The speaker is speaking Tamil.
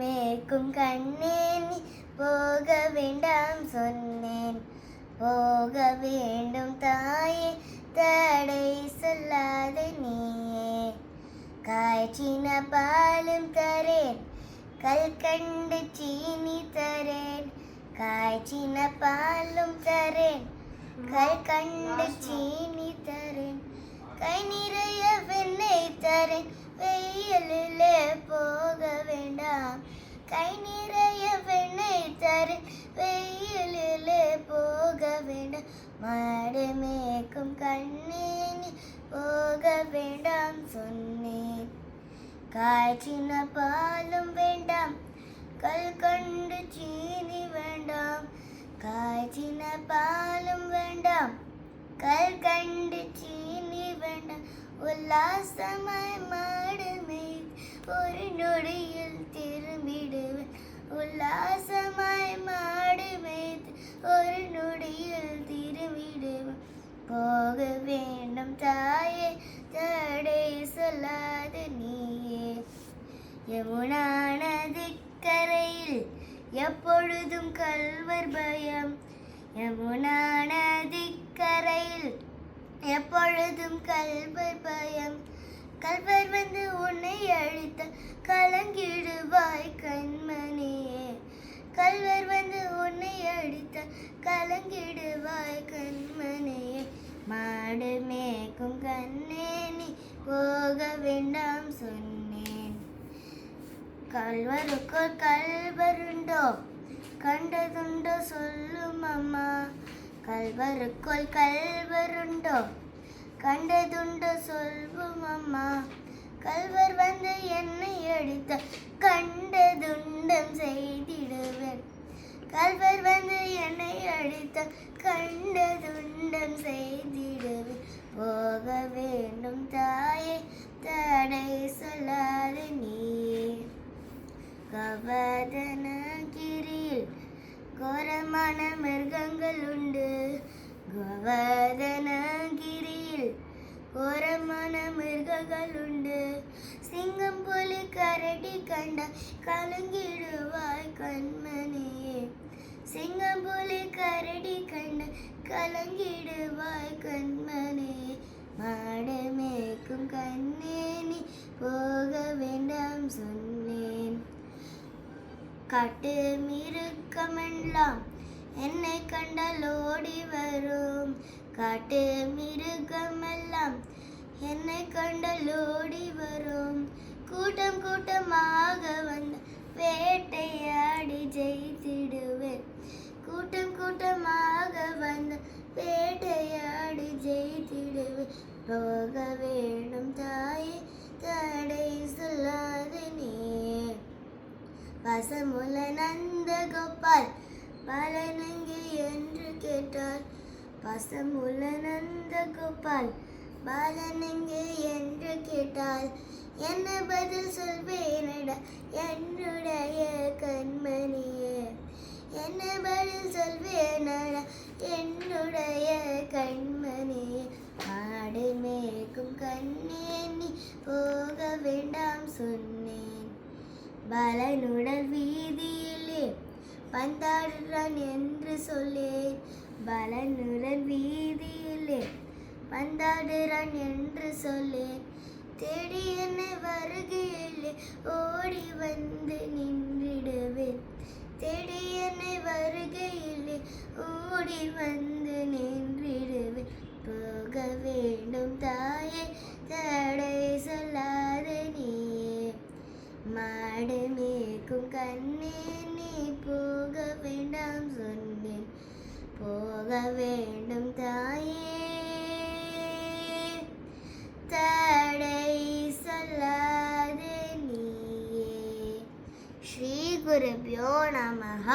மேய்க்கும் கண்ணே நீ போக வேண்டாம் சொன்னேன். போக வேண்டும் தாயே தடை சொல்லாத நீயே. காய்ச்சின பாலும் தரேன் கல்கண்டு சீனி தரேன். காய்ச்சின பாலும் தரேன் கல்கண்டு சீனி தரேன். கை நிறைய வெண்ணெய் தரேன் வெயிலிலே போக வேண்டாம். கை நிறைய வெண்ணெய் தரேன் வெயிலிலே போக வேண்டாம். மாடு மேய்க்கும் கண்ணே நீ போக வேண்டாம் சொன்னேன். காய்ச்சின பாலும் வேண்டாம் கல்கண்டு சீனி வேண்டாம். காய்ச்சின பாலும் வேண்டாம் கல்கண்டு சீனி வேண்டாம். உல்லாசமாய் மாடு மேய்த்து ஒரு நொடியில் திரும்பிடுவேன். உல்லாசமாய் மாடு மேய்த்து ஒரு நொடியில் திரும்பிடுவேன். போக வேண்டும் தாயே தடை சொல்லாத நீயே. யமுனா நதிக்கரையில் எப்பொழுதும் கள்வர் பயம். யமுனா நதிக்கரையில் எப்பொழுதும் கள்வர் பயம். கள்வர் வந்து உன்னை அழித்த கலங்கிடுவாய் கண்மணியே. கள்வர் வந்து உன்னை அழித்த கலங்கிடுவாய் கண்மணியே. மாடு மேய்க்கும் கண்ணே நீ போக வேண்டாம் சொன்னேன். கள்வருக்குள் கள்வருண்டோ கண்டதுண்டோ சொல்லும் அம்மா. கள்வருக்குள் கள்வருண்டோ கண்டதுண்டோ சொல்வும் அம்மா. கள்வர் வந்து என்னை அடித்த கண்டதுண்டம் செய்திடுவேன். கள்வர் வந்து என்னை அடித்த கண்டதுண்டம் செய்திடுவேன். போக வேண்டும் தாயே தடை சொல்லாத நீயே. கவர்தனகிரியில் கோரமான மிருகங்கள் உண்டு. கவர்தனகிரியில் கோரமான மிருகங்கள் உண்டு. சிங்கம் புலி கரடி கண்ட கலங்கிடுவாய் கண்மணியே. சிங்கம் புலி கரடி கண்ட கலங்கிடுவாய் கண்மணியே. மாடு மேய்க்கும் கண்ணே நீ போக வேண்டாம் சொன்னேன். காட்டு மிருகமெல்லாம் என்னை கண்டால் ஓடி வரும். காட்டு மிருகமெல்லாம் என்னை கண்டால் ஓடி வரும். கூட்டம் கூட்டமாக வந்த வேட்டையாடி ஜெயித்திடுவேன். கூட்டம் கூட்டமாக வந்த வேட்டையாடி ஜெயித்திடுவேன். போக வேண்டும் தாயே தடை சொல்லாத நீயே. பசமுல நந்த கோபால் பாலனங்கே என்று கேட்டால். பசமுல நந்த கோபால் பாலனங்கே என்று கேட்டால். என்ன பதில் சொல்வேனடா என்னுடைய கண்மணியே. என்ன பதில் சொல்வேனடா என்னுடைய கண்மணியே. ஆடு மேய்க்கும் கண்ணே நீ போக வேண்டாம் சொன்னேன். பலனுடல் வீதியிலே பந்தாடுறான் என்று சொல்லேன். பலனுடன் வீதியிலே பந்தாடுறான் என்று சொல்லேன். தேடி என்னை வருகையிலே ஓடி வந்து நின்றிடுவேன். தேடி என்னை வருகையிலே ஓடி வந்து நின்றிடுவேன். போக வேண்டும் தாயே தடை சொல்லாத நீயே. மாடு மேய்க்கும் கண்ணே நீ போக வேண்டாம் சொன்னேன். போக வேண்டும் தாயே தடை சொல்லாத நீயே. ஸ்ரீ குருப்யோ நமஹ.